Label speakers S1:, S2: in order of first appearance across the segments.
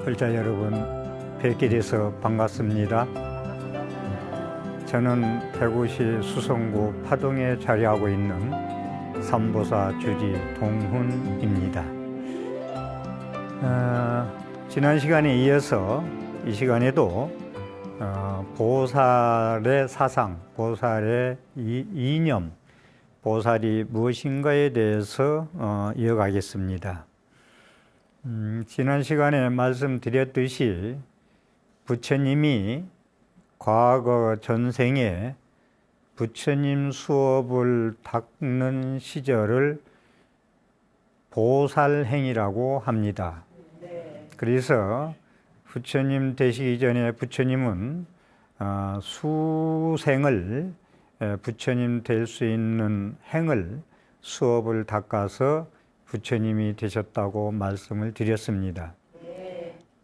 S1: 불자 여러분, 뵙게 돼서 반갑습니다. 저는 대구시 수성구 파동에 자리하고 있는 삼보사 주지 동훈입니다. 지난 시간에 이어서 이 시간에도 보살의 사상, 보살의 이념, 보살이 무엇인가에 대해서 이어가겠습니다. 지난 시간에 말씀드렸듯이 부처님이 과거 전생에 부처님 수업을 닦는 시절을 보살행이라고 합니다. 그래서 부처님 되시기 전에 부처님은 수생을 부처님 될 수 있는 행을 수업을 닦아서 부처님이 되셨다고 말씀을 드렸습니다.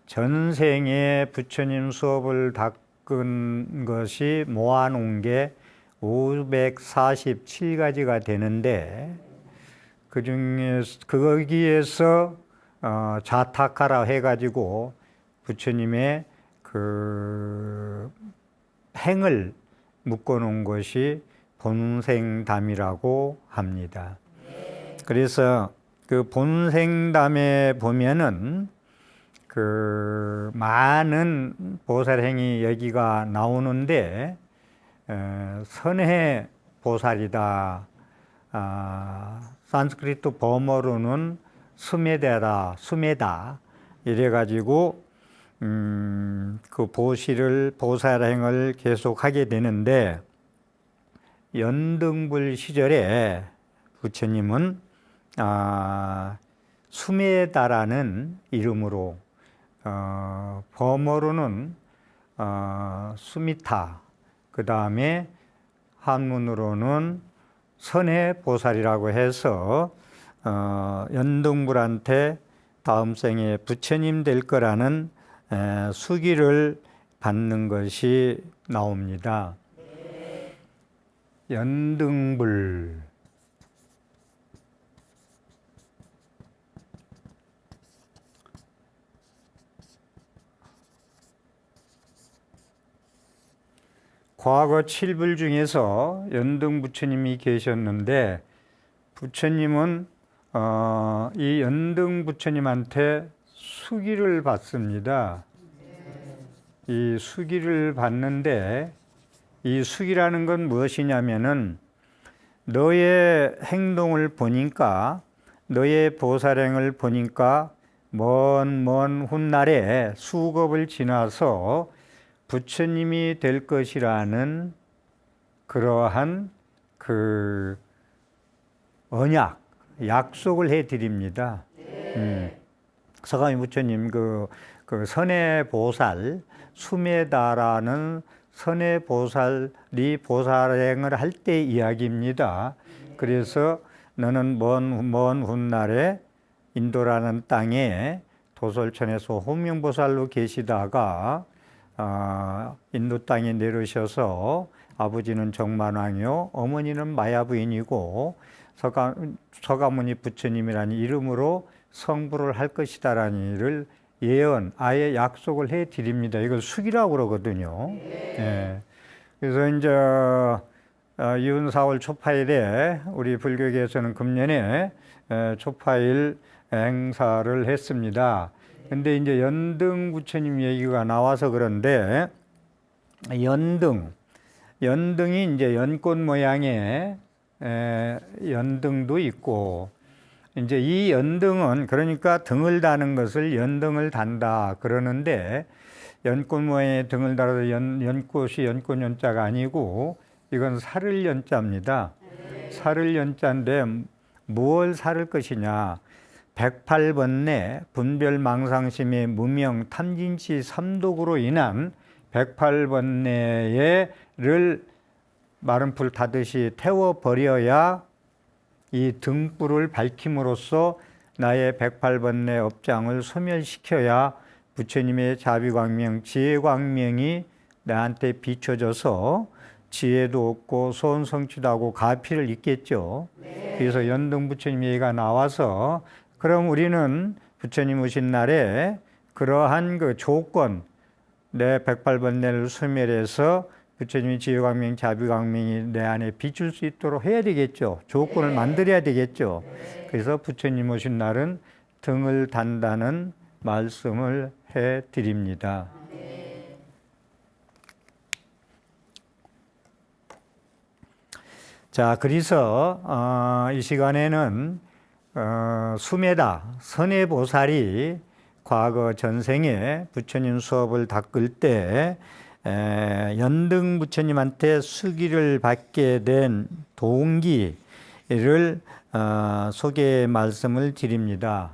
S1: 전생에 부처님 수업을 닦은 것이 모아놓은 게 547가지가 되는데 거기에서 자타카라 해가지고 부처님의 그 행을 묶어놓은 것이 본생담이라고 합니다. 그래서 그 본생담에 보면은 그 많은 보살행위 얘기가 나오는데 선해 보살이다. 산스크리트 범어로는 수메다 이래가지고 그 보살행을 계속하게 되는데 연등불 시절에 부처님은 수메다라는 이름으로 범어로는 수미타, 그 다음에 한문으로는 선해보살이라고 해서 연등불한테 다음 생에 부처님 될 거라는 수기를 받는 것이 나옵니다. 연등불. 과거 7불 중에서 연등 부처님이 계셨는데 부처님은 이 연등 부처님한테 수기를 받습니다. 이 수기를 받는데 이 수기라는 건 무엇이냐면은 너의 행동을 보니까 너의 보살행을 보니까 먼 훗날에 수겁을 지나서 부처님이 될 것이라는 그러한 그 언약, 약속을 해 드립니다. 서가미 부처님 그 선해 보살, 수메다라는 선해 보살이 보살행을 할 때 이야기입니다. 그래서 너는 먼 훗날에 인도라는 땅에 도솔천에서 호명보살로 계시다가 인도 땅에 내려오셔서 아버지는 정만왕이요 어머니는 마야부인이고 서가모니 부처님이라는 이름으로 성불을 할 것이다라는 일을 예언, 아예 약속을 해 드립니다. 이걸 수기라고 그러거든요. 네. 그래서 이제 이혼 4월 초파일에 우리 불교계에서는 금년에 초파일 행사를 했습니다. 근데 이제 연등 부처님 얘기가 나와서 그런데 연등이 이제 연꽃 모양의 연등도 있고 이제 이 연등은 그러니까 등을 다는 것을 연등을 단다 그러는데 연꽃 모양의 등을 달아서 연꽃이 연꽃 연자가 아니고 이건 살을 연자입니다. 살을 연자인데 무엇을 살을 것이냐? 108번뇌 분별망상심의 무명 탐진치 삼독으로 인한 108번뇌를 마른 불 타듯이 태워버려야 이 등불을 밝힘으로써 나의 108번뇌 업장을 소멸시켜야 부처님의 자비광명, 지혜광명이 나한테 비춰져서 지혜도 얻고 소원 성취도 하고 가피를 잇겠죠. 그래서 연등 부처님 얘기가 나와서 그럼 우리는 부처님 오신 날에 그러한 그 조건, 내 108번뇌를 소멸해서 부처님이 지혜광명, 자비광명이 내 안에 비출 수 있도록 해야 되겠죠. 조건을 만들어야 되겠죠. 그래서 부처님 오신 날은 등을 단다는 말씀을 해드립니다. 자, 그래서 이 시간에는 수메다 선해보살이 과거 전생에 부처님 수업을 닦을 때 연등 부처님한테 수기를 받게 된 동기를 소개 말씀을 드립니다.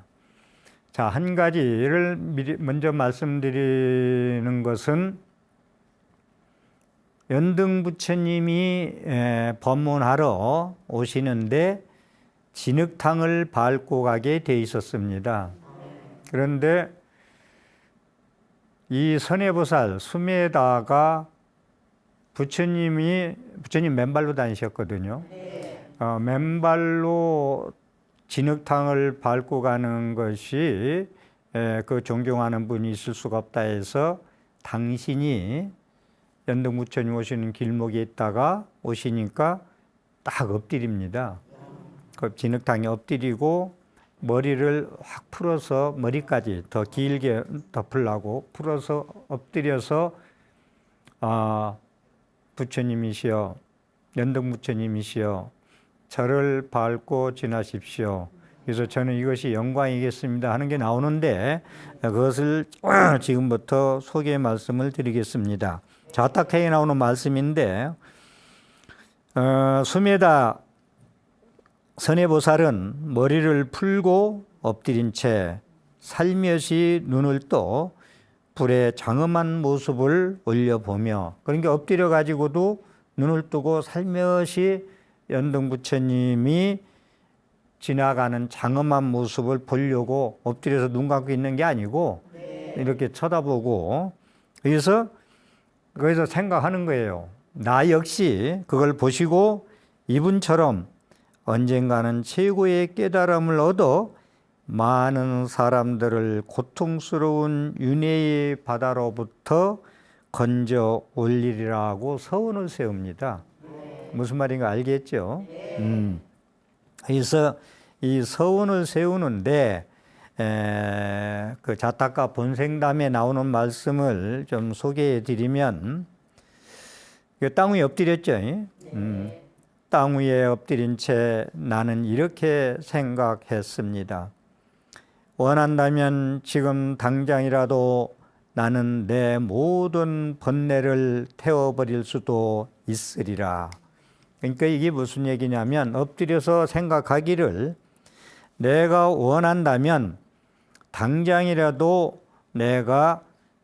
S1: 자, 한 가지를 먼저 말씀드리는 것은 연등 부처님이 법문하러 오시는데 진흙탕을 밟고 가게 돼 있었습니다. 그런데 이 선해보살 수메다가 부처님 맨발로 다니셨거든요. 맨발로 진흙탕을 밟고 가는 것이 그 존경하는 분이 있을 수가 없다 해서 당신이 연등 부처님 오시는 길목에 있다가 오시니까 딱 엎드립니다. 그 진흙탕에 엎드리고 머리를 확 풀어서 머리까지 더 길게 덮으려고 풀어서 엎드려서 부처님이시여, 연등 부처님이시여, 저를 밟고 지나십시오. 그래서 저는 이것이 영광이겠습니다 하는 게 나오는데 그것을 지금부터 소개 말씀을 드리겠습니다. 자탁해에 나오는 말씀인데 수메다 선해보살은 머리를 풀고 엎드린 채 살며시 눈을 떠 불에 장엄한 모습을 올려보며, 그러니까 엎드려 가지고도 눈을 뜨고 살며시 연등 부처님이 지나가는 장엄한 모습을 보려고 엎드려서 눈 감고 있는 게 아니고 이렇게 쳐다보고, 그래서 거기서 생각하는 거예요. 나 역시 그걸 보시고 이분처럼 언젠가는 최고의 깨달음을 얻어 많은 사람들을 고통스러운 윤회의 바다로부터 건져 올리리라고 서원을 세웁니다. 무슨 말인가 알겠죠? 그래서 이 서원을 세우는데 그 자타카 본생담에 나오는 말씀을 좀 소개해 드리면, 땅 위에 엎드렸죠. 땅 위에 엎드린 채 나는 이렇게 생각했습니다. 원한다면 지금 당장이라도 나는 내 모든 번뇌를 태워버릴 수도 있으리라. 그러니까 이게 무슨 얘기냐면, 엎드려서 생각하기를 내가 원한다면 당장이라도 내가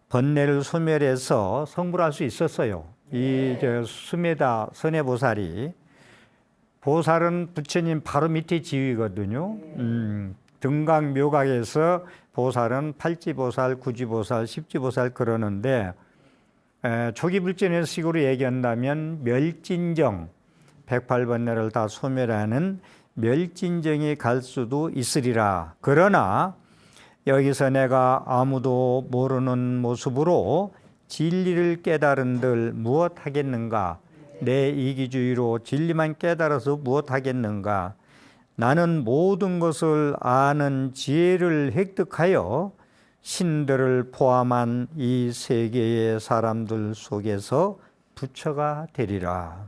S1: 번뇌를 소멸해서 성불할 수 있었어요. 이 수메다 선해보살이, 보살은 부처님 바로 밑에 지위거든요. 등각묘각에서 보살은 팔지보살, 구지보살, 십지보살 그러는데 초기불전의 식으로 얘기한다면 멸진정, 108번뇌를 다 소멸하는 멸진정에 갈 수도 있으리라. 그러나 여기서 내가 아무도 모르는 모습으로 진리를 깨달은들 무엇 하겠는가? 내 이기주의로 진리만 깨달아서 무엇 하겠는가? 나는 모든 것을 아는 지혜를 획득하여 신들을 포함한 이 세계의 사람들 속에서 부처가 되리라.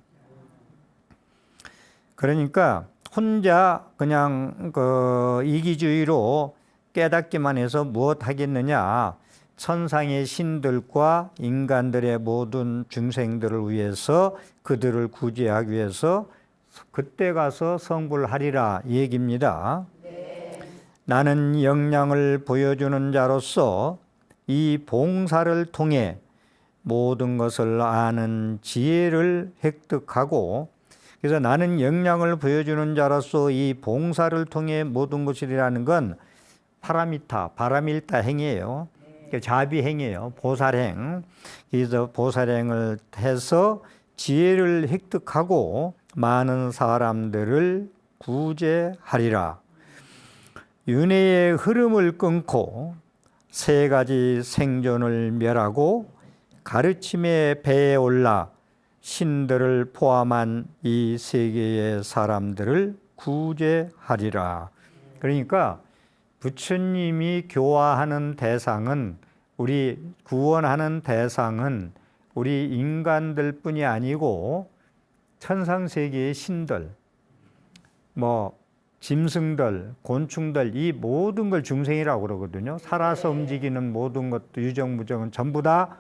S1: 그러니까 혼자 그냥 그 이기주의로 깨닫기만 해서 무엇 하겠느냐? 천상의 신들과 인간들의 모든 중생들을 위해서, 그들을 구제하기 위해서 그때 가서 성불하리라 얘기입니다. 나는 역량을 보여주는 자로서 이 봉사를 통해 모든 것을 아는 지혜를 획득하고, 그래서 나는 역량을 보여주는 자로서 이 봉사를 통해 모든 것이라는 건 파라미타, 바라밀타 행이에요. 자비행이에요. 보살행. 그래서 보살행을 해서 지혜를 획득하고 많은 사람들을 구제하리라. 윤회의 흐름을 끊고 세 가지 생존을 멸하고 가르침의 배에 올라 신들을 포함한 이 세계의 사람들을 구제하리라. 그러니까 부처님이 교화하는 대상은, 우리 구원하는 대상은 우리 인간들 뿐이 아니고 천상세계의 신들, 짐승들, 곤충들, 이 모든 걸 중생이라고 그러거든요. 살아서 움직이는 모든 것도 유정무정은 전부 다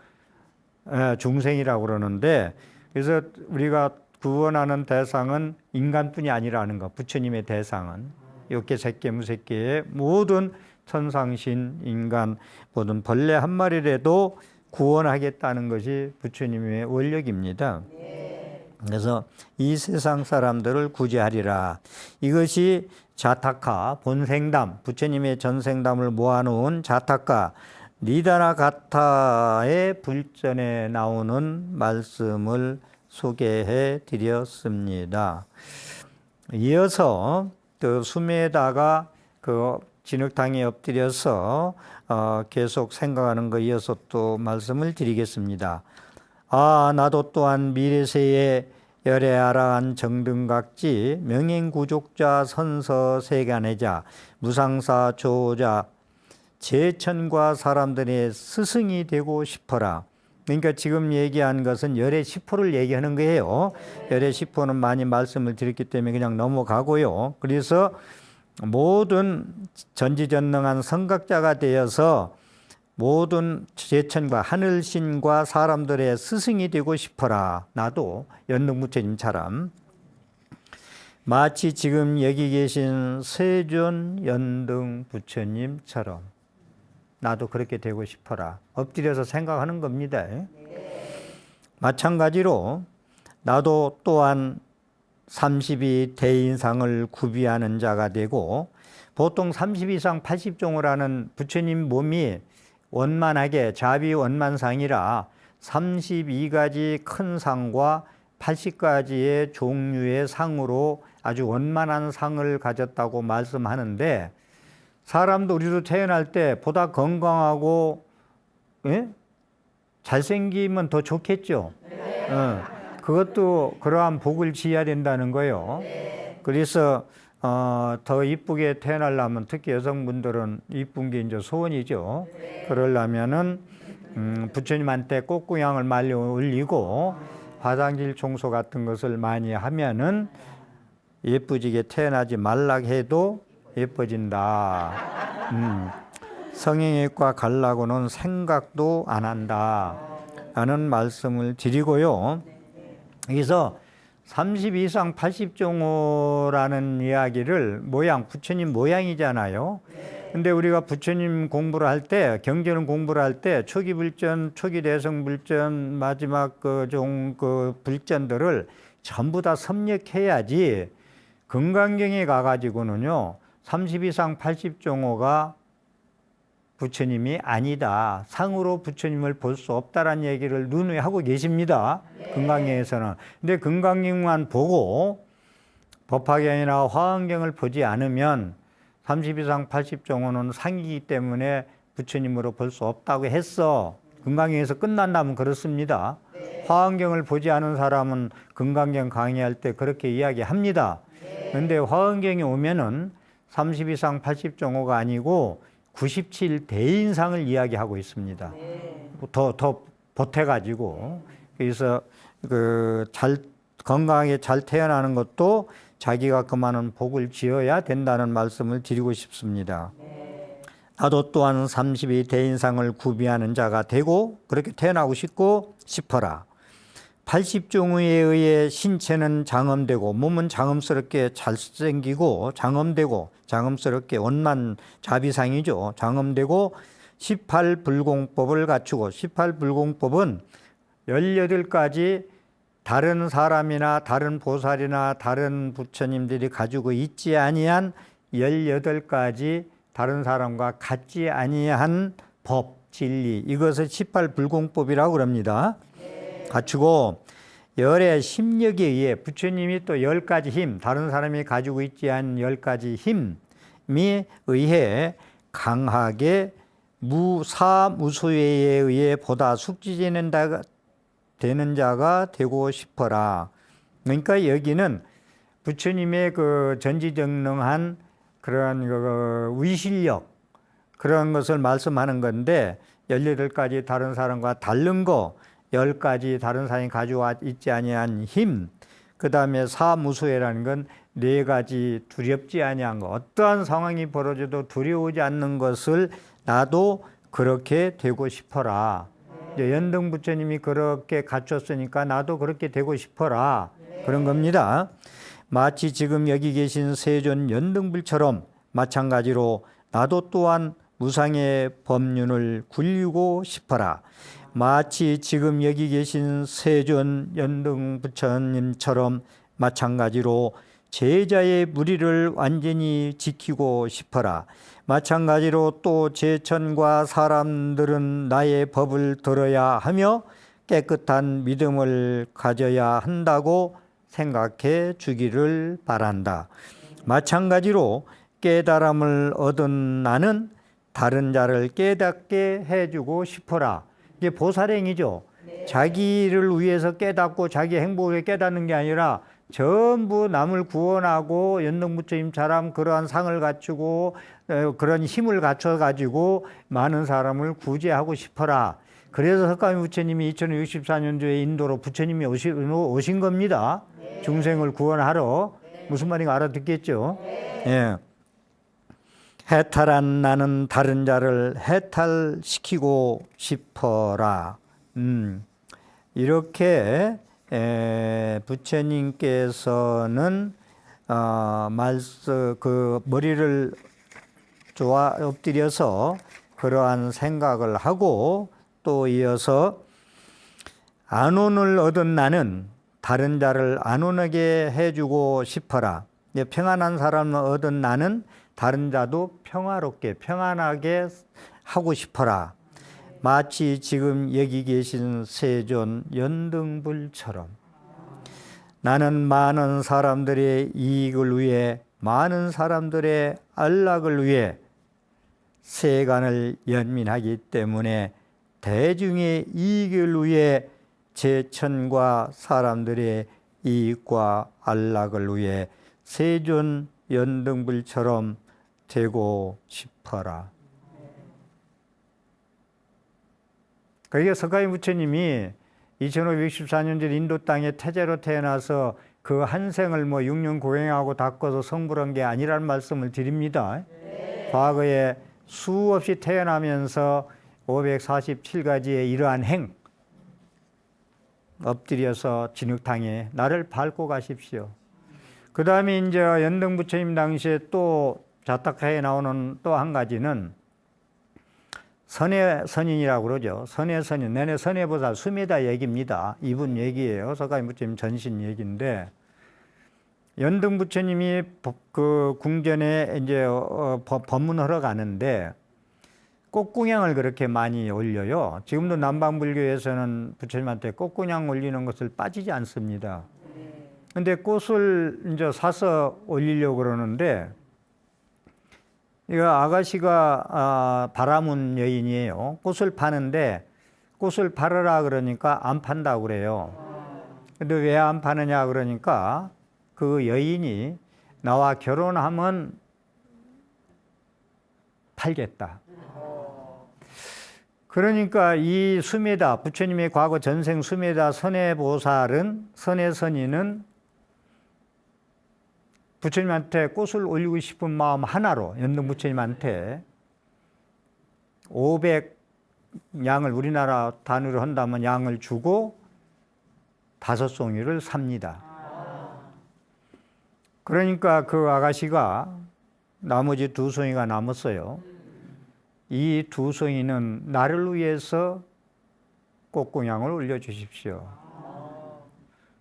S1: 중생이라고 그러는데, 그래서 우리가 구원하는 대상은 인간뿐이 아니라는 것. 부처님의 대상은 육계, 색계, 무색계의 모든 천상신, 인간, 모든 벌레 한 마리라도 구원하겠다는 것이 부처님의 원력입니다. 그래서 이 세상 사람들을 구제하리라. 이것이 자타카, 본생담, 부처님의 전생담을 모아놓은 자타카 니다나가타의 불전에 나오는 말씀을 소개해 드렸습니다. 이어서 그 숨에다가 그 진흙탕에 엎드려서 계속 생각하는 거 이어서 또 말씀을 드리겠습니다. 나도 또한 미래세에 열애아라한 정등각지 명행구족자 선서세간해자 무상사 조자 제천과 사람들의 스승이 되고 싶어라. 그러니까 지금 얘기한 것은 열애 10호를 얘기하는 거예요. 열애 10호는 많이 말씀을 드렸기 때문에 그냥 넘어가고요. 그래서 모든 전지전능한 성각자가 되어서 모든 제천과 하늘신과 사람들의 스승이 되고 싶어라. 나도 연등부처님처럼 마치 지금 여기 계신 세존 연등부처님처럼 나도 그렇게 되고 싶어라. 엎드려서 생각하는 겁니다. 마찬가지로 나도 또한 30이 대인상을 구비하는 자가 되고, 보통 30이상 80종을 하는 부처님 몸이 원만하게 자비원만상이라 32가지 큰 상과 80가지의 종류의 상으로 아주 원만한 상을 가졌다고 말씀하는데, 사람도 우리도 태어날 때 보다 건강하고 잘생기면 더 좋겠죠. 그것도 그러한 복을 지어야 된다는 거예요. 그래서 더 이쁘게 태어나려면 특히 여성분들은 이쁜 게 이제 소원이죠. 그러려면은 부처님한테 꽃구양을 많이 올리고 화장실 청소 같은 것을 많이 하면은 예쁘지게 태어나지 말라 해도 예뻐진다. 성형외과 가려고는 생각도 안 한다 라는 말씀을 드리고요. 그래서 30 이상 80종호라는 이야기를 부처님 모양이잖아요. 근데 우리가 부처님 공부를 할 때, 경전을 공부를 할 때 초기 불전, 초기 대성 불전, 마지막 그 불전들을 전부 다 섭렵해야지 금강경에 가가지고는요 30 이상 80종호가 부처님이 아니다, 상으로 부처님을 볼 수 없다라는 얘기를 누누이 하고 계십니다. 금강경에서는. 근데 금강경만 보고 법화경이나 화엄경을 보지 않으면 30 이상 80종호는 상이기 때문에 부처님으로 볼 수 없다고 했어. 금강경에서 끝난다면 그렇습니다. 화엄경을 보지 않은 사람은 금강경 강의할 때 그렇게 이야기합니다. 그런데 화엄경에 오면은 30 이상 80종호가 아니고 97 대인상을 이야기하고 있습니다. 더 보태가지고. 그래서 건강하게 잘 태어나는 것도 자기가 그만한 복을 지어야 된다는 말씀을 드리고 싶습니다. 나도 또한 32 대인상을 구비하는 자가 되고 그렇게 태어나고 싶어라. 80종에 의해 신체는 장엄되고 몸은 장엄스럽게 잘생기고 장엄스럽게 원만 자비상이죠. 장엄되고 18불공법을 갖추고, 18불공법은 18가지 다른 사람이나 다른 보살이나 다른 부처님들이 가지고 있지 아니한 18가지 다른 사람과 같지 아니한 법, 진리, 이것을 18불공법이라고 그럽니다. 갖추고 열의 심력에 의해 부처님이 또 10가지 힘, 다른 사람이 가지고 있지 않은 10가지 힘이 의해 강하게 사무소에 의해 보다 숙지되는 자가 되고 싶어라. 그러니까 여기는 부처님의 그 전지전능한 그런 그 위실력 그런 것을 말씀하는 건데 18가지 다른 사람과 다른 거 10가지 다른 사람이 가지고 있지 아니한 힘 그 다음에 사무소에라는 건 4가지 두렵지 아니한 것 어떠한 상황이 벌어져도 두려우지 않는 것을 나도 그렇게 되고 싶어라. 연등 부처님이 그렇게 갖췄으니까 나도 그렇게 되고 싶어라. 그런 겁니다. 마치 지금 여기 계신 세존 연등불처럼 마찬가지로 나도 또한 무상의 법륜을 굴리고 싶어라. 마치 지금 여기 계신 세존 연등 부처님처럼 마찬가지로 제자의 무리를 완전히 지키고 싶어라. 마찬가지로 또 제천과 사람들은 나의 법을 들어야 하며 깨끗한 믿음을 가져야 한다고 생각해 주기를 바란다. 마찬가지로 깨달음을 얻은 나는 다른 자를 깨닫게 해주고 싶어라. 이게 보살행이죠. 자기를 위해서 깨닫고 자기 행복을 위해 깨닫는 게 아니라 전부 남을 구원하고 연등부처님처럼 그러한 상을 갖추고 그런 힘을 갖춰가지고 많은 사람을 구제하고 싶어라. 그래서 석가모니 부처님이 2064년도에 인도로 부처님이 오신 겁니다. 중생을 구원하러. 무슨 말인가 알아듣겠죠? 예. 해탈한 나는 다른 자를 해탈시키고 싶어라. 이렇게 부처님께서는 그 머리를 엎드려서 그러한 생각을 하고 또 이어서 안온을 얻은 나는 다른 자를 안온하게 해주고 싶어라. 평안한 사람을 얻은 나는 다른 자도 평화롭게 평안하게 하고 싶어라. 마치 지금 여기 계신 세존 연등불처럼 나는 많은 사람들의 이익을 위해 많은 사람들의 안락을 위해 세간을 연민하기 때문에 대중의 이익을 위해 제천과 사람들의 이익과 안락을 위해 세존 연등불처럼 되고 싶어라. 그러니까 석가모니 부처님이 2564년전 인도 땅에 태제로 태어나서 그 한 생을 6년 고행하고 닦아서 성불한 게 아니라는 말씀을 드립니다. 과거에 수없이 태어나면서 547가지의 이러한 행 엎드려서 진흙탕에 나를 밟고 가십시오. 그 다음에 이제 연등 부처님 당시에 또 자타카에 나오는 또 한 가지는 선해 선인이라고 그러죠. 선해 선인, 내내 선해보살 수메다 얘기입니다. 이분 얘기예요. 석가모니 부처님 전신 얘기인데 연등 부처님이 그 궁전에 이제 법문하러 가는데 꽃궁양을 그렇게 많이 올려요. 지금도 남방불교에서는 부처님한테 꽃궁양 올리는 것을 빠지지 않습니다. 근데 꽃을 이제 사서 올리려고 그러는데 이거 아가씨가 바라문 여인이에요. 꽃을 파는데 꽃을 팔으라 그러니까 안 판다고 그래요. 근데 왜 안 파느냐 그러니까 그 여인이 나와 결혼하면 팔겠다. 그러니까 이 수메다 부처님의 과거 전생 수메다 선해보살은 선해선인은 부처님한테 꽃을 올리고 싶은 마음 하나로 연등 부처님한테 500양을 우리나라 단위로 한다면 양을 주고 5송이를 삽니다. 그러니까 그 아가씨가 나머지 2송이가 남았어요. 이 2송이는 나를 위해서 꽃궁양을 올려주십시오.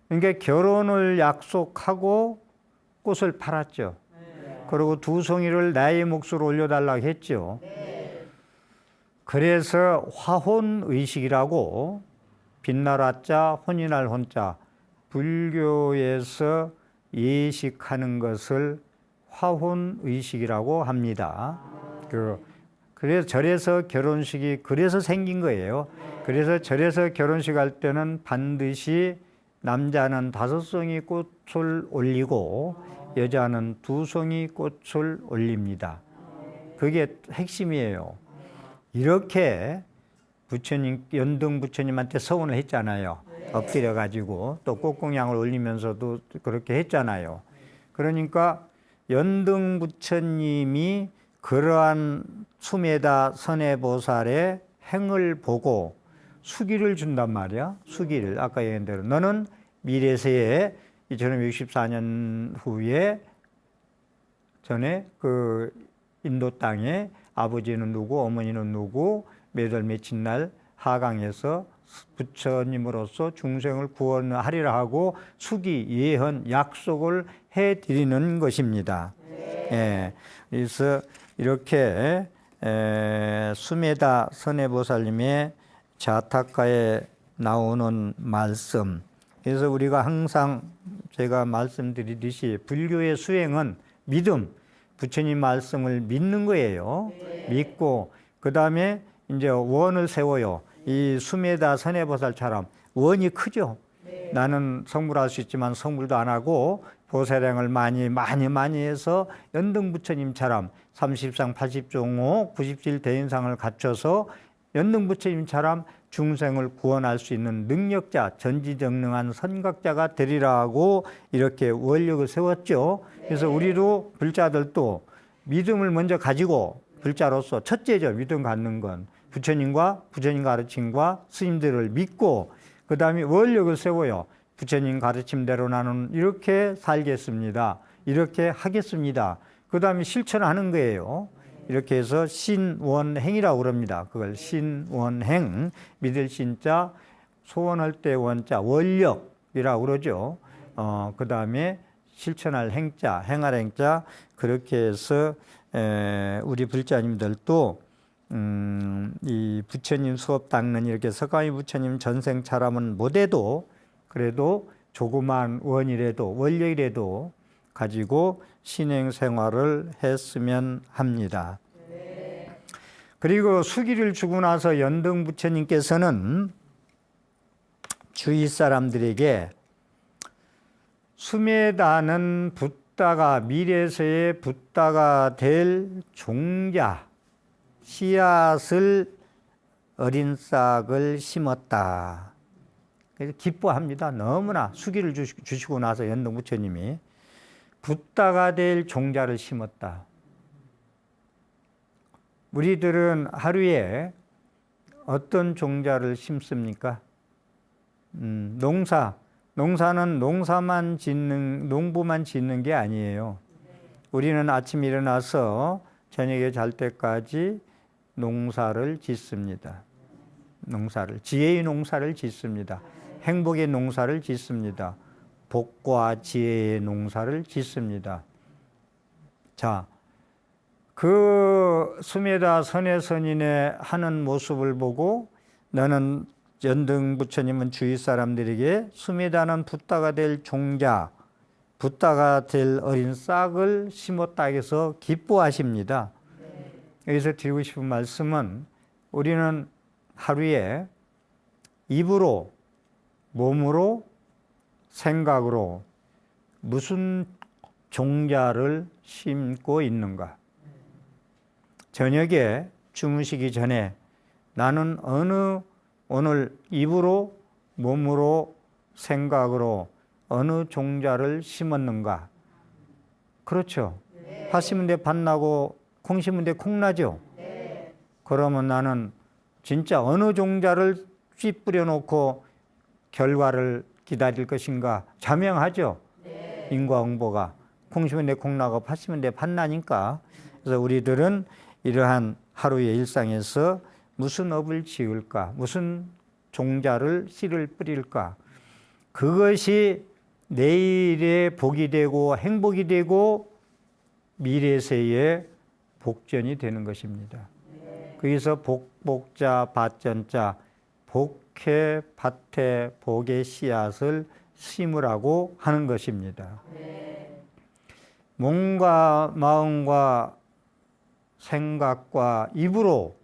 S1: 그러니까 결혼을 약속하고 꽃을 팔았죠. 그리고 2송이를 나의 몫으로 올려달라고 했죠. 그래서 화혼의식이라고 빛나라자 혼인할 혼자 불교에서 예식하는 것을 화혼의식이라고 합니다. 그래서 절에서 결혼식이 그래서 생긴 거예요. 그래서 절에서 결혼식 할 때는 반드시 남자는 5송이 꽃을 올리고 여자는 2송이 꽃을 올립니다. 그게 핵심이에요. 이렇게 부처님, 연등 부처님한테 서원을 했잖아요. 엎드려 가지고 또 꽃공양을 올리면서도 그렇게 했잖아요. 그러니까 연등 부처님이 그러한 수메다 선해보살의 행을 보고 수기를 준단 말이야. 수기를 아까 얘기한 대로 너는 미래세에 2564년 후에 전에 그 인도 땅에 아버지는 누구, 어머니는 누구, 몇 월 며칠 날 하강해서 부처님으로서 중생을 구원하리라 하고 수기, 예언, 약속을 해드리는 것입니다. 예, 그래서 이렇게 수메다 선해보살님의 자타가에 나오는 말씀. 그래서 우리가 항상 제가 말씀드리듯이 불교의 수행은 믿음, 부처님 말씀을 믿는 거예요. 믿고 그 다음에 이제 원을 세워요. 이 수메다 선해보살처럼 원이 크죠. 나는 성불할 수 있지만 성불도 안 하고 보살행을 많이 해서 연등 부처님처럼 30상 80종호 97 대인상을 갖춰서 연등 부처님처럼 중생을 구원할 수 있는 능력자, 전지전능한 선각자가 되리라 하고 이렇게 원력을 세웠죠. 그래서 우리도 불자들도 믿음을 먼저 가지고 불자로서 첫째죠. 믿음 갖는 건 부처님과 부처님 가르침과 스님들을 믿고 그 다음에 원력을 세워요. 부처님 가르침대로 나는 이렇게 살겠습니다. 이렇게 하겠습니다. 그 다음에 실천하는 거예요. 이렇게 해서 신원행이라고 그럽니다. 그걸 신원행, 믿을 신자, 소원할 때 원자, 원력이라고 그러죠. 그 다음에 실천할 행자, 행할 행자, 그렇게 해서 우리 불자님들도 이 부처님 수업 닦는 이렇게 석가모니 부처님 전생처럼은 못해도 그래도 조그만 원이라도 원력이라도 가지고 신행 생활을 했으면 합니다. 그리고 수기를 주고 나서 연등 부처님께서는 주위 사람들에게 수메다는 붓다가 미래세의 붓다가 될 종자 씨앗을 어린 싹을 심었다. 그래서 기뻐합니다. 너무나 수기를 주시고 나서 연등 부처님이 붓다가 될 종자를 심었다. 우리들은 하루에 어떤 종자를 심습니까? 농사는 농부만 짓는 게 아니에요. 우리는 아침에 일어나서 저녁에 잘 때까지 농사를 짓습니다. 지혜의 농사를 짓습니다. 행복의 농사를 짓습니다. 복과 지혜의 농사를 짓습니다. 자, 그 수메다 선해선인의 하는 모습을 보고 너는 연등 부처님은 주위 사람들에게 수메다는 붓다가 될 종자, 붓다가 될 어린 싹을 심었다 해서 기뻐하십니다. 여기서 드리고 싶은 말씀은 우리는 하루에 입으로, 몸으로, 생각으로 무슨 종자를 심고 있는가? 저녁에 주무시기 전에 나는 오늘 입으로, 몸으로, 생각으로 어느 종자를 심었는가? 그렇죠. 팥 심은 데 팥 나고 콩 심은 데 콩 나죠. 그러면 나는 진짜 어느 종자를 씨 뿌려놓고 결과를 기다릴 것인가? 자명하죠. 인과응보가 콩 심은 데 콩 나고 팥 심은 데 팥 나니까. 그래서 우리들은 이러한 하루의 일상에서 무슨 업을 지을까? 무슨 종자를 씨를 뿌릴까? 그것이 내일의 복이 되고 행복이 되고 미래세의 복전이 되는 것입니다. 거기서 복자 밭전자 복해 밭에 복의 씨앗을 심으라고 하는 것입니다. 몸과 마음과 생각과 입으로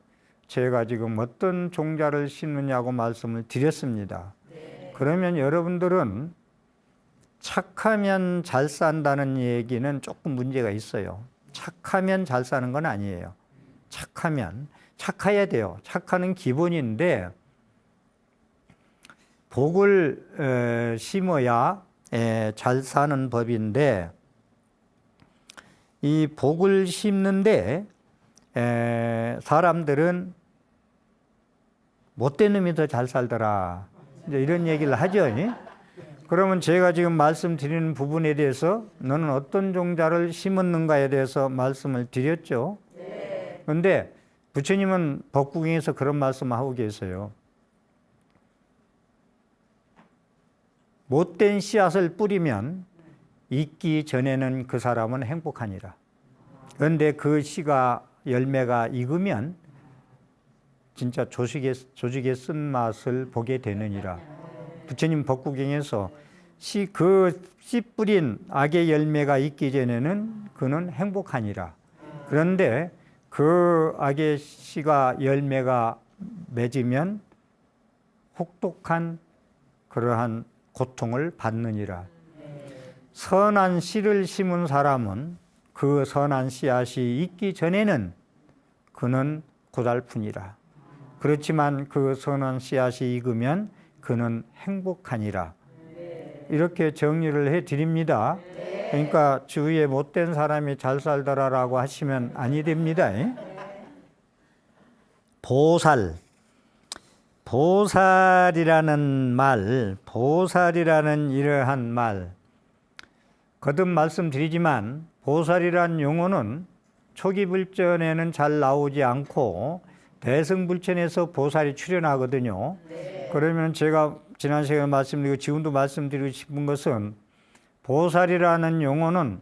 S1: 제가 지금 어떤 종자를 심느냐고 말씀을 드렸습니다. 그러면 여러분들은 착하면 잘 산다는 얘기는 조금 문제가 있어요. 착하면 잘 사는 건 아니에요. 착해야 돼요. 착하는 기본인데 복을 심어야 잘 사는 법인데 이 복을 심는데 사람들은 못된 놈이 더 잘 살더라. 이제 이런 얘기를 하죠. 그러면 제가 지금 말씀드리는 부분에 대해서 너는 어떤 종자를 심었는가에 대해서 말씀을 드렸죠. 그런데 부처님은 법국에서 그런 말씀을 하고 계세요. 못된 씨앗을 뿌리면 익기 전에는 그 사람은 행복하니라. 그런데 그 씨가 열매가 익으면 진짜 조직의 쓴맛을 보게 되느니라. 부처님 법구경에서 그 씨 뿌린 악의 열매가 있기 전에는 그는 행복하니라. 그런데 그 악의 씨가 열매가 맺으면 혹독한 그러한 고통을 받느니라. 선한 씨를 심은 사람은 그 선한 씨앗이 있기 전에는 그는 고달프니라. 그렇지만 그 선한 씨앗이 익으면 그는 행복하니라. 이렇게 정리를 해드립니다. 그러니까 주위에 못된 사람이 잘 살더라라고 하시면 아니 됩니다. 보살이라는 말, 보살이라는 이러한 말, 거듭 말씀드리지만 보살이라는 용어는 초기 불전에는 잘 나오지 않고 대승불전에서 보살이 출현하거든요. 그러면 제가 지난 시간에 말씀드리고 지금도 말씀드리고 싶은 것은 보살이라는 용어는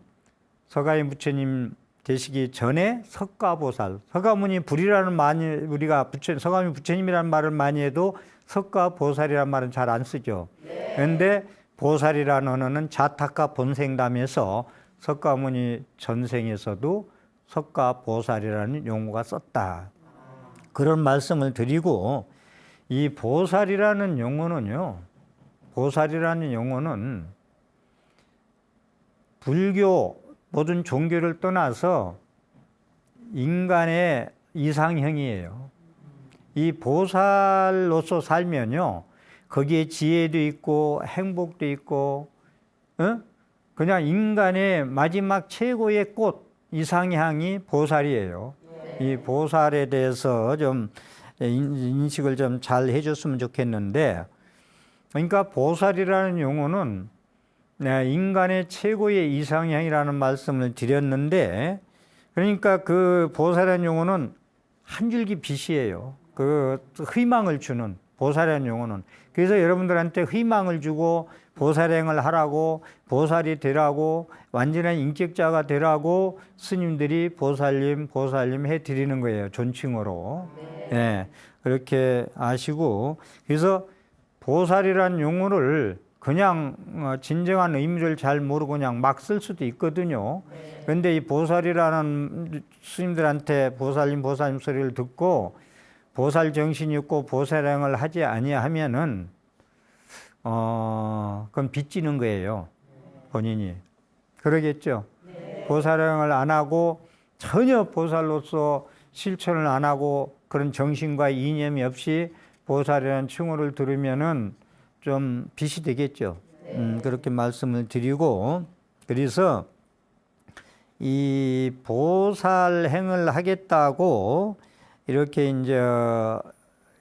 S1: 서가인 부처님 되시기 전에 석가보살, 서가모니 불이라는 말이 우리가 서가모니 부처님이라는 말을 많이 해도 석가보살이라는 말은 잘 안 쓰죠. 그런데 보살이라는 언어는 자타카 본생담에서 석가모니 전생에서도 석가보살이라는 용어가 썼다. 그런 말씀을 드리고 이 보살이라는 용어는요. 보살이라는 용어는 불교 모든 종교를 떠나서 인간의 이상형이에요. 이 보살로서 살면요. 거기에 지혜도 있고 행복도 있고 그냥 인간의 마지막 최고의 꽃 이상향이 보살이에요. 이 보살에 대해서 좀 인식을 좀 잘 해줬으면 좋겠는데, 그러니까 보살이라는 용어는 인간의 최고의 이상향이라는 말씀을 드렸는데, 그러니까 그 보살이라는 용어는 한 줄기 빛이에요. 그 희망을 주는 보살이라는 용어는. 그래서 여러분들한테 희망을 주고 보살행을 하라고, 보살이 되라고, 완전한 인격자가 되라고 스님들이 보살님 해드리는 거예요. 존칭어로. 네. 그렇게 아시고, 그래서 보살이라는 용어를 그냥 진정한 의미를 잘 모르고 그냥 막 쓸 수도 있거든요. 그런데 이 보살이라는 스님들한테 보살님 소리를 듣고 보살 정신이 있고 보살행을 하지 아니하면은 그건 빚지는 거예요. 본인이. 그러겠죠. 보살행을 안 하고 전혀 보살로서 실천을 안 하고 그런 정신과 이념이 없이 보살이라는 칭호를 들으면은 좀 빚이 되겠죠. 그렇게 말씀을 드리고, 그래서 이 보살행을 하겠다고 이렇게 이제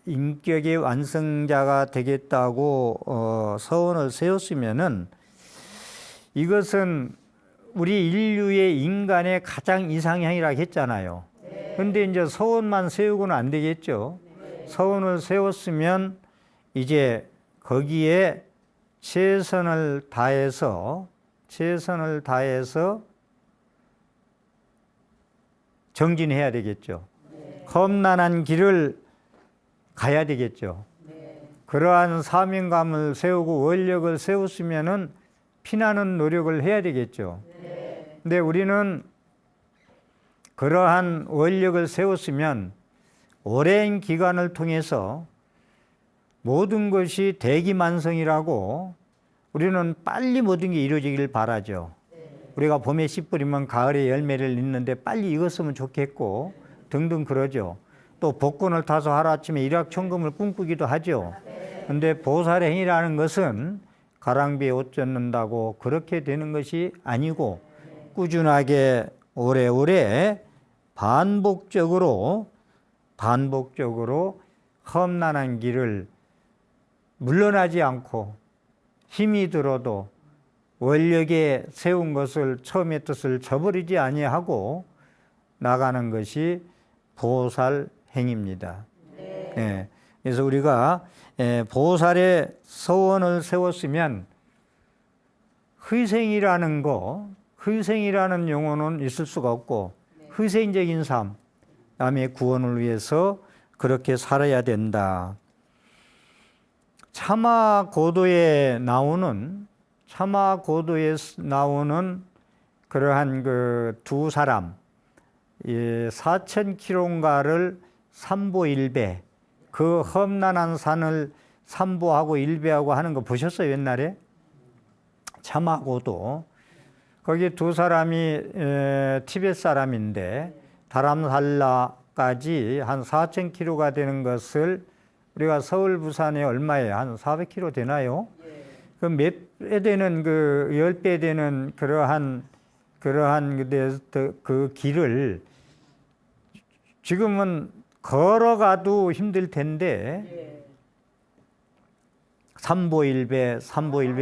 S1: 인격의 완성자가 되겠다고 서원을 세웠으면은 이것은 우리 인류의 인간의 가장 이상향이라고 했잖아요. 근데 이제 서원만 세우고는 안 되겠죠. 서원을 세웠으면 이제 거기에 최선을 다해서 정진해야 되겠죠. 험난한 길을 가야 되겠죠. 그러한 사명감을 세우고 원력을 세웠으면은 피나는 노력을 해야 되겠죠. 근데 우리는 그러한 원력을 세웠으면 오랜 기간을 통해서 모든 것이 대기만성이라고 우리는 빨리 모든 게 이루어지길 바라죠. 우리가 봄에 씨 뿌리면 가을에 열매를 잇는데 빨리 익었으면 좋겠고 등등 그러죠. 또 복권을 타서 하루아침에 일확천금을 꿈꾸기도 하죠. 그런데 보살의 행위라는 것은 가랑비에 옷 젖는다고 그렇게 되는 것이 아니고 꾸준하게 오래오래 반복적으로 험난한 길을 물러나지 않고 힘이 들어도 원력에 세운 것을 처음의 뜻을 저버리지 아니하고 나가는 것이 보살 행입니다. 네. 그래서 우리가 보살의 서원을 세웠으면 희생이라는 용어는 있을 수가 없고 희생적인 삶, 남의 구원을 위해서 그렇게 살아야 된다. 차마고도에 나오는 그러한 그 두 사람, 4,000km인가를 삼보일배, 그 험난한 산을 삼보하고 일배하고 하는 거 보셨어요, 옛날에? 차마고도. 거기 두 사람이 티벳 사람인데 다람살라까지 한 4,000km가 되는 것을 우리가 서울, 부산에 얼마에 한 400km 되나요? 그 몇 배 되는 그 10배 되는 그러한 그 길을 지금은 걸어가도 힘들 텐데 삼보일배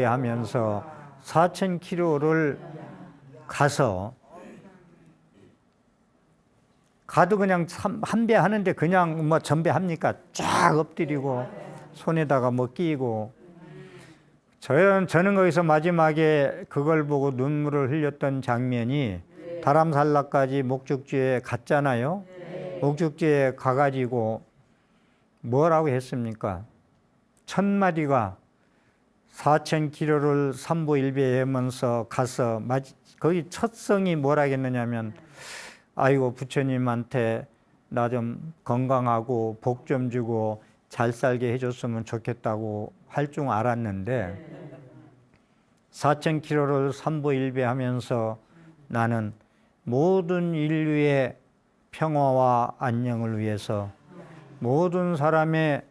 S1: 하면서 4,000km를 가도 그냥 한 배 하는데 그냥 뭐 전배합니까? 쫙 엎드리고 손에다가 뭐 끼고. 저는 거기서 마지막에 그걸 보고 눈물을 흘렸던 장면이 다람살라까지 목적지에 갔잖아요. 목적지에 가가지고 뭐라고 했습니까? 첫마디가 4,000km를 삼보일배하면서 가서 거기 첫 성이 뭐라 했느냐면 아이고 부처님한테 나 좀 건강하고 복 좀 주고 잘 살게 해줬으면 좋겠다고 할 줄 알았는데 4,000km를 삼보일배하면서 나는 모든 인류의 평화와 안녕을 위해서 모든 사람의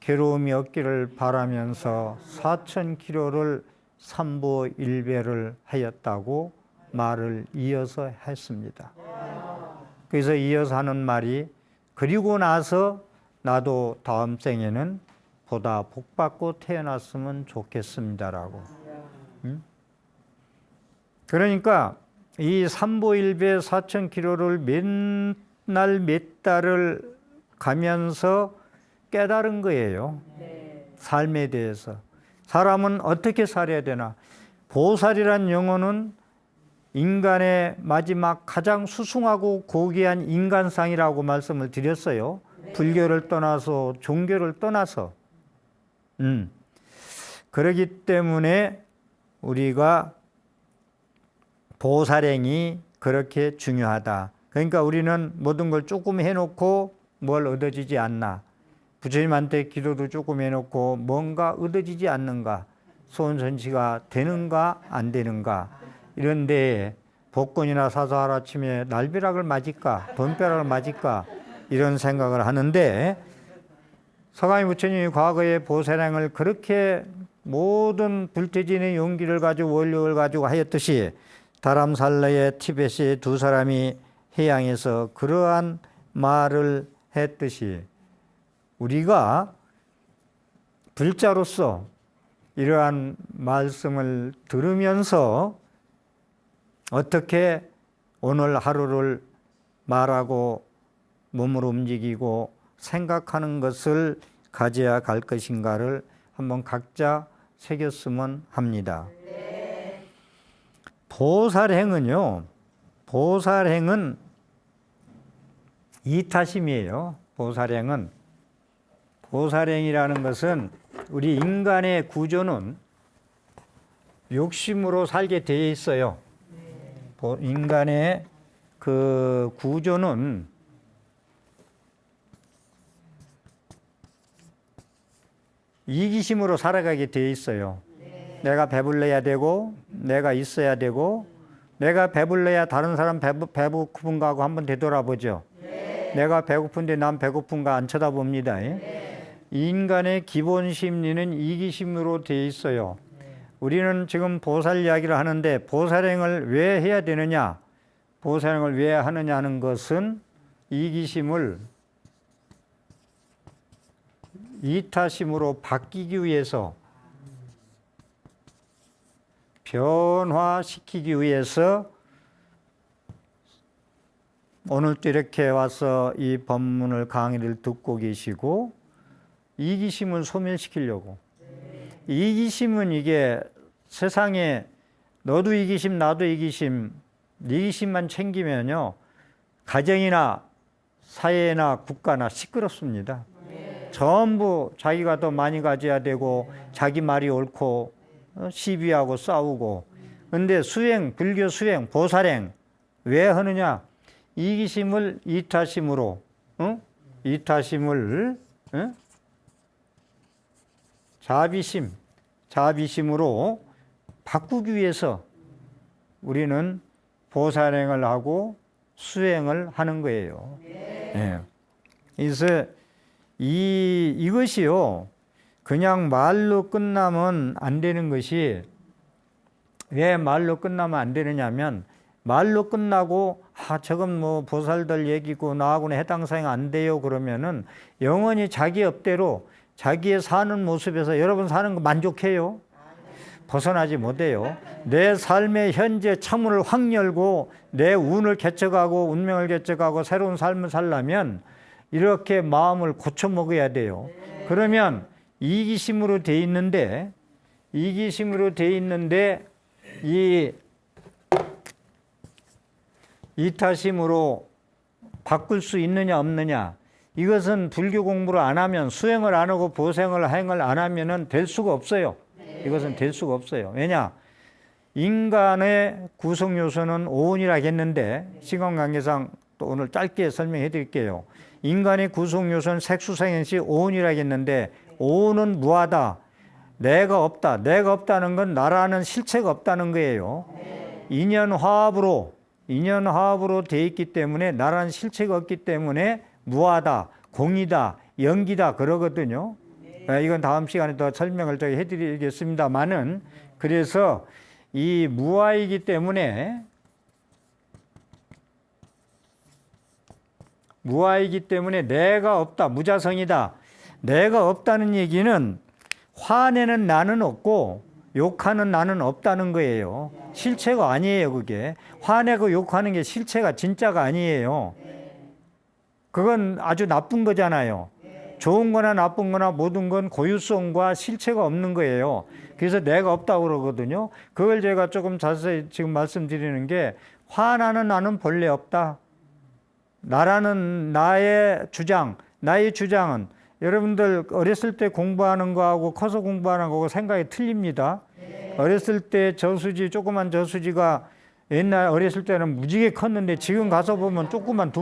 S1: 괴로움이 없기를 바라면서 4,000km를 삼보일배를 하였다고 말을 이어서 했습니다. 그래서 이어서 하는 말이 그리고 나서 나도 다음 생에는 보다 복받고 태어났으면 좋겠습니다라고. 그러니까 이 삼보일배 4,000km를 맨날 몇 달을 가면서 깨달은 거예요. 삶에 대해서. 사람은 어떻게 살아야 되나. 보살이란 용어는 인간의 마지막 가장 수승하고 고귀한 인간상이라고 말씀을 드렸어요. 불교를 떠나서 종교를 떠나서. 그렇기 때문에 우리가 보살행이 그렇게 중요하다. 그러니까 우리는 모든 걸 조금 해놓고 뭘 얻어지지 않나. 부처님한테 기도도 조금 해놓고 뭔가 얻어지지 않는가. 소원선치가 되는가 안 되는가. 이런데 복권이나 사서 하루아침에 날벼락을 맞을까 돈벼락을 맞을까 이런 생각을 하는데 서가미 부처님이 과거에 보살행을 그렇게 모든 불태진의 용기를 가지고 원력을 가지고 하였듯이 다람살라의 티벳의 두 사람이 해양에서 그러한 말을 했듯이 우리가 불자로서 이러한 말씀을 들으면서 어떻게 오늘 하루를 말하고 몸을 움직이고 생각하는 것을 가져야 갈 것인가를 한번 각자 새겼으면 합니다. 보살행은요, 보살행은 이타심이에요. 보살행이라는 것은 우리 인간의 구조는 욕심으로 살게 되어 있어요. 인간의 그 구조는 이기심으로 살아가게 돼 있어요. 내가 배불러야 되고, 내가 있어야 되고, 내가 배불러야 다른 사람 배고픈가 하고 한번 되돌아보죠. 내가 배고픈데 난 배고픈가 안 쳐다봅니다. 인간의 기본 심리는 이기심으로 돼 있어요. 우리는 지금 보살 이야기를 하는데 보살행을 왜 해야 되느냐? 보살행을 왜 하느냐 하는 것은 이기심을 이타심으로 바뀌기 위해서, 변화시키기 위해서 오늘도 이렇게 와서 이 법문을 강의를 듣고 계시고, 이기심을 소멸시키려고. 이기심은 이게 세상에 너도 이기심 나도 이기심, 이기심만 챙기면요 가정이나 사회나 국가나 시끄럽습니다. 전부 자기가 더 많이 가져야 되고 자기 말이 옳고 시비하고 싸우고. 근데 수행, 불교 수행, 보살행 왜 하느냐? 이기심을 이타심으로, 이타심을 자비심으로 바꾸기 위해서 우리는 보살행을 하고 수행을 하는 거예요. 네. 그래서 이것이요, 그냥 말로 끝나면 안 되는 것이, 왜 말로 끝나면 안 되느냐면, 말로 끝나고 저건 뭐 보살들 얘기고 나하고는 해당 사항 안 돼요 그러면은 영원히 자기 업대로 자기의 사는 모습에서 여러분 사는 거 만족해요? 벗어나지 못해요. 내 삶의 현재 창문을 확 열고 내 운을 개척하고 운명을 개척하고 새로운 삶을 살려면 이렇게 마음을 고쳐 먹어야 돼요. 그러면 이기심으로 돼 있는데 이 이타심으로 바꿀 수 있느냐 없느냐, 이것은 불교 공부를 안 하면, 수행을 안 하고 보생을 행을 안 하면은 될 수가 없어요. 이것은 될 수가 없어요. 왜냐? 인간의 구성 요소는 오온이라 했는데, 시간 관계상 또 오늘 짧게 설명해 드릴게요. 인간의 구성 요소는 색수생행시 오온이라 했는데, 오온은 무하다. 내가 없다. 내가 없다는 건 나라는 실체가 없다는 거예요. 인연화합으로 돼 있기 때문에, 나라는 실체가 없기 때문에 무하다, 공이다, 연기다 그러거든요. 이건 다음 시간에 더 설명을 해드리겠습니다만은, 그래서 이 무아이기 때문에 내가 없다, 무자성이다. 내가 없다는 얘기는 화내는 나는 없고 욕하는 나는 없다는 거예요. 실체가 아니에요, 그게. 화내고 욕하는 게 실체가 진짜가 아니에요. 그건 아주 나쁜 거잖아요. 좋은 거나 나쁜 거나 모든 건 고유성과 실체가 없는 거예요. 그래서 내가 없다고 그러거든요. 그걸 제가 조금 자세히 지금 말씀드리는 게, 화나는 나는 본래 없다. 나라는 나의 주장은 여러분들 어렸을 때 공부하는 거하고 커서 공부하는 거하고 생각이 틀립니다. 어렸을 때 조그만 저수지가 옛날 어렸을 때는 무지개 컸는데 지금 가서 보면 조그만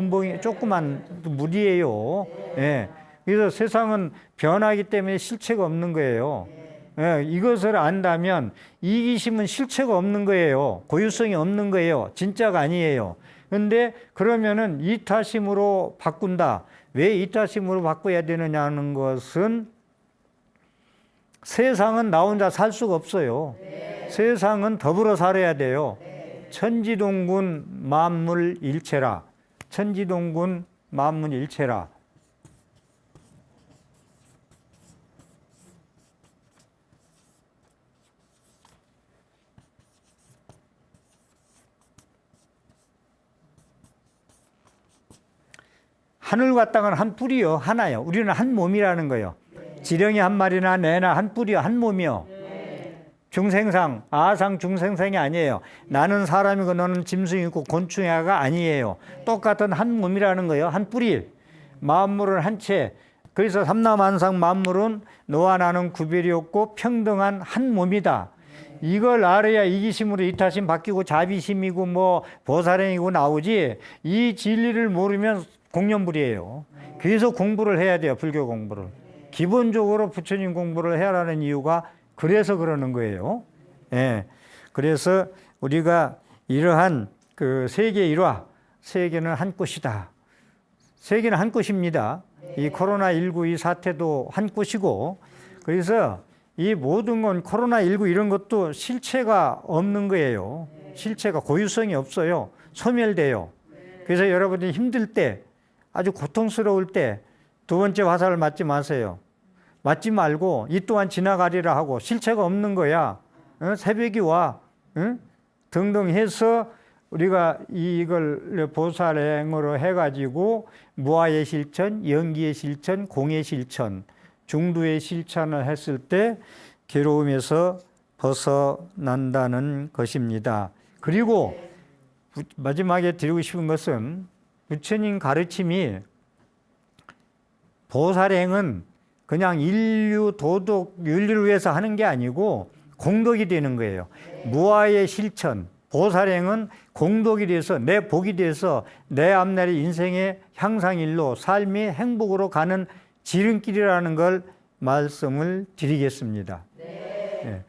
S1: 물이에요. 예. 그래서 세상은 변하기 때문에 실체가 없는 거예요. 예. 이것을 안다면 이기심은 실체가 없는 거예요. 고유성이 없는 거예요. 진짜가 아니에요. 근데 그러면은 이타심으로 바꾼다. 왜 이타심으로 바꿔야 되느냐는 것은, 세상은 나 혼자 살 수가 없어요. 세상은 더불어 살아야 돼요. 천지동군 만물일체라. 천지동군 만물일체라. 하늘과 땅은 한 뿌리요, 하나요. 우리는 한 몸이라는 거예요. 지렁이 한 마리나 내나 한 뿌리요, 한 몸이요. 중생상, 아상 중생상이 아니에요. 나는 사람이고 너는 짐승이고 곤충이가 아니에요. 똑같은 한 몸이라는 거예요. 한 뿌리. 만물은 한 채. 그래서 삼라만상 만물은 너와 나는 구별이 없고 평등한 한 몸이다. 이걸 알아야 이기심으로 이타심 바뀌고 자비심이고 뭐 보살행이고 나오지, 이 진리를 모르면 공연불이에요. 그래서 공부를 해야 돼요. 불교 공부를. 기본적으로 부처님 공부를 해야 하는 이유가 그래서 그러는 거예요. 예. 그래서 우리가 이러한 그 세계 일화, 세계는 한 곳이다. 세계는 한 곳입니다. 이 코로나19 이 사태도 한 곳이고, 그래서 이 모든 건 코로나19 이런 것도 실체가 없는 거예요. 실체가 고유성이 없어요. 소멸돼요. 그래서 여러분이 힘들 때, 아주 고통스러울 때 두 번째 화살을 맞지 마세요. 맞지 말고 이 또한 지나가리라 하고, 실체가 없는 거야. 새벽이 와. 등등 해서 우리가 이걸 보살행으로 해가지고 무아의 실천, 연기의 실천, 공의 실천, 중두의 실천을 했을 때 괴로움에서 벗어난다는 것입니다. 그리고 마지막에 드리고 싶은 것은, 부처님 가르침이 보살행은 그냥 인류 도덕 윤리를 위해서 하는 게 아니고 공덕이 되는 거예요. 무아의 실천, 보살행은 공덕이 돼서, 내 복이 돼서 내 앞날의 인생의 향상일로, 삶의 행복으로 가는 지름길이라는 걸 말씀을 드리겠습니다. 네.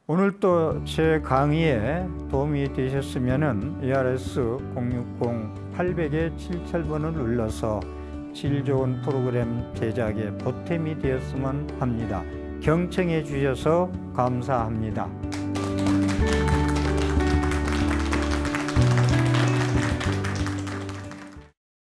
S1: 오늘 또 제 강의에 도움이 되셨으면은 ARS 060-800-77번을 눌러서 질 좋은 프로그램 제작에 보탬이 되었으면 합니다. 경청해 주셔서 감사합니다.